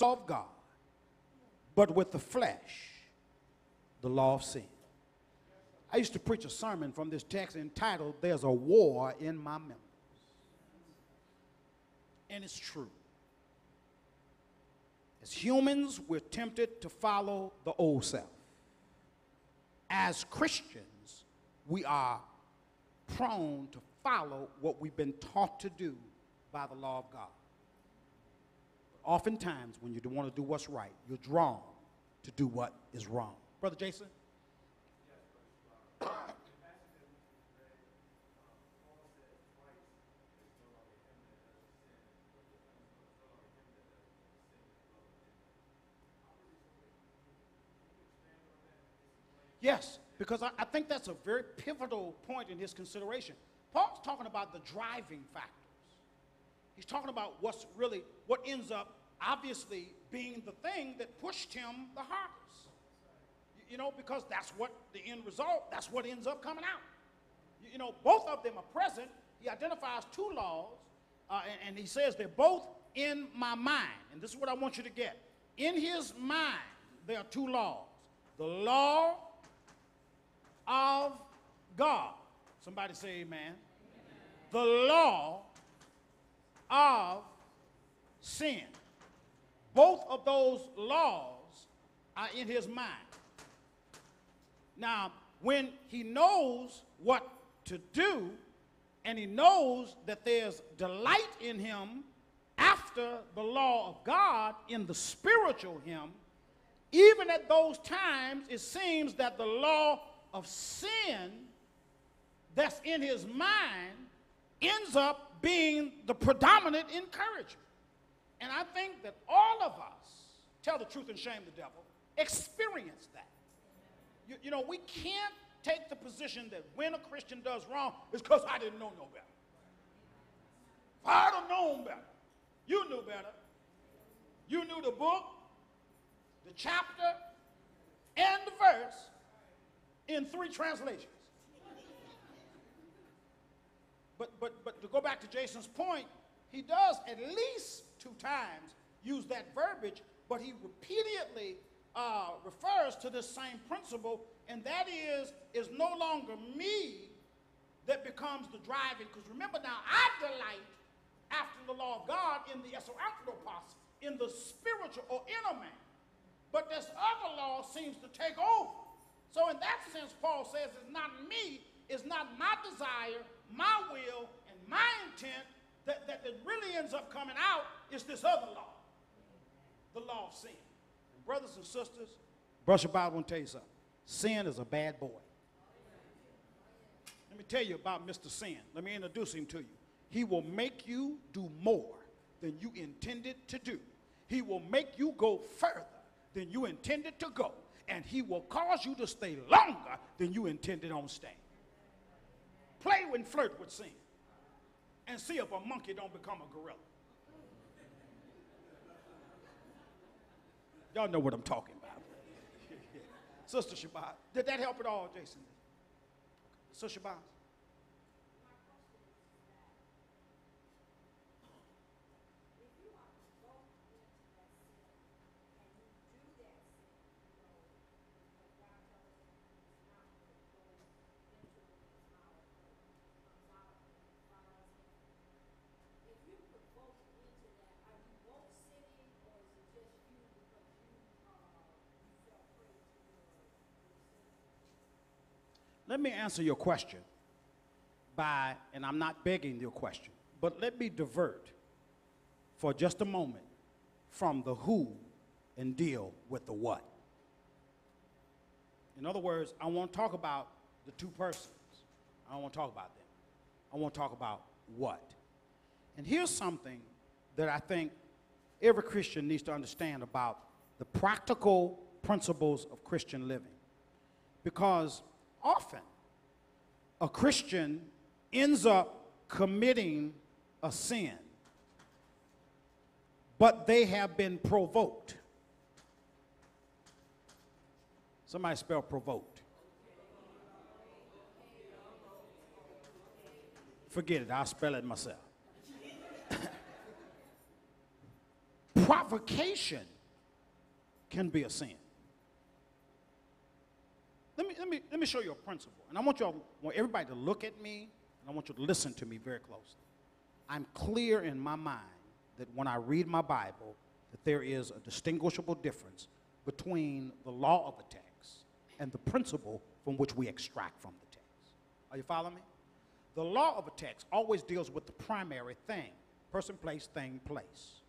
of God, but with the flesh, the law of sin. I used to preach a sermon from this text entitled, "There's a War in My Members." And it's true. As humans, we're tempted to follow the old self. As Christians, we are prone to follow what we've been taught to do by the law of God. Oftentimes, when you want to do what's right, you're drawn to do what is wrong. Brother Jason? Yes, because I think that's a very pivotal point in his consideration. Paul's talking about the driving factors. He's talking about what ends up obviously being the thing that pushed him the hardest. You know, because that's what the end result, that's what ends up coming out. You know, both of them are present. He identifies two laws, and he says they're both in my mind. And this is what I want you to get. In his mind, there are two laws. The law of God. Somebody say amen. Amen. The law of sin. Both of those laws are in his mind. Now, when he knows what to do, and he knows that there's delight in him after the law of God in the spiritual him, even at those times, it seems that the law of sin that's in his mind ends up being the predominant encouragement. And I think that all of us, tell the truth and shame the devil, experience that. You know, we can't take the position that when a Christian does wrong, it's because I didn't know no better. If I'd have known better, you knew better. You knew the book, the chapter, and the verse in 3 translations. But to go back to Jason's point, he does at least 2 times use that verbiage, but he repeatedly refers to this same principle, and that is no longer me that becomes the driving, because remember now, I delight after the law of God in the esoanthropos, in the spiritual or inner man. But this other law seems to take over. So in that sense, Paul says it's not me, it's not my desire, my will, and my intent that really ends up coming out. It's this other law, the law of sin. And brothers and sisters, brush your Bible and tell you something. Sin is a bad boy. Let me tell you about Mr. Sin. Let me introduce him to you. He will make you do more than you intended to do. He will make you go further than you intended to go. And he will cause you to stay longer than you intended on staying. Play and flirt with sin and see if a monkey don't become a gorilla. Y'all know what I'm talking about. Sister Shabazz, did that help at all, Jason? Sister Shabazz? Let me answer your question by, and I'm not begging your question, but let me divert for just a moment from the who and deal with the what. In other words, I want to talk about the 2 persons. I don't want to talk about them. I want to talk about what. And here's something that I think every Christian needs to understand about the practical principles of Christian living. Because often, a Christian ends up committing a sin, but they have been provoked. Somebody spell provoked. Forget it, I'll spell it myself. provocation can be a sin. Let me show you a principle. And I want everybody to look at me, and I want you to listen to me very closely. I'm clear in my mind that when I read my Bible, that there is a distinguishable difference between the law of the text and the principle from which we extract from the text. Are you following me? The law of a text always deals with the primary thing, person, place, thing, place.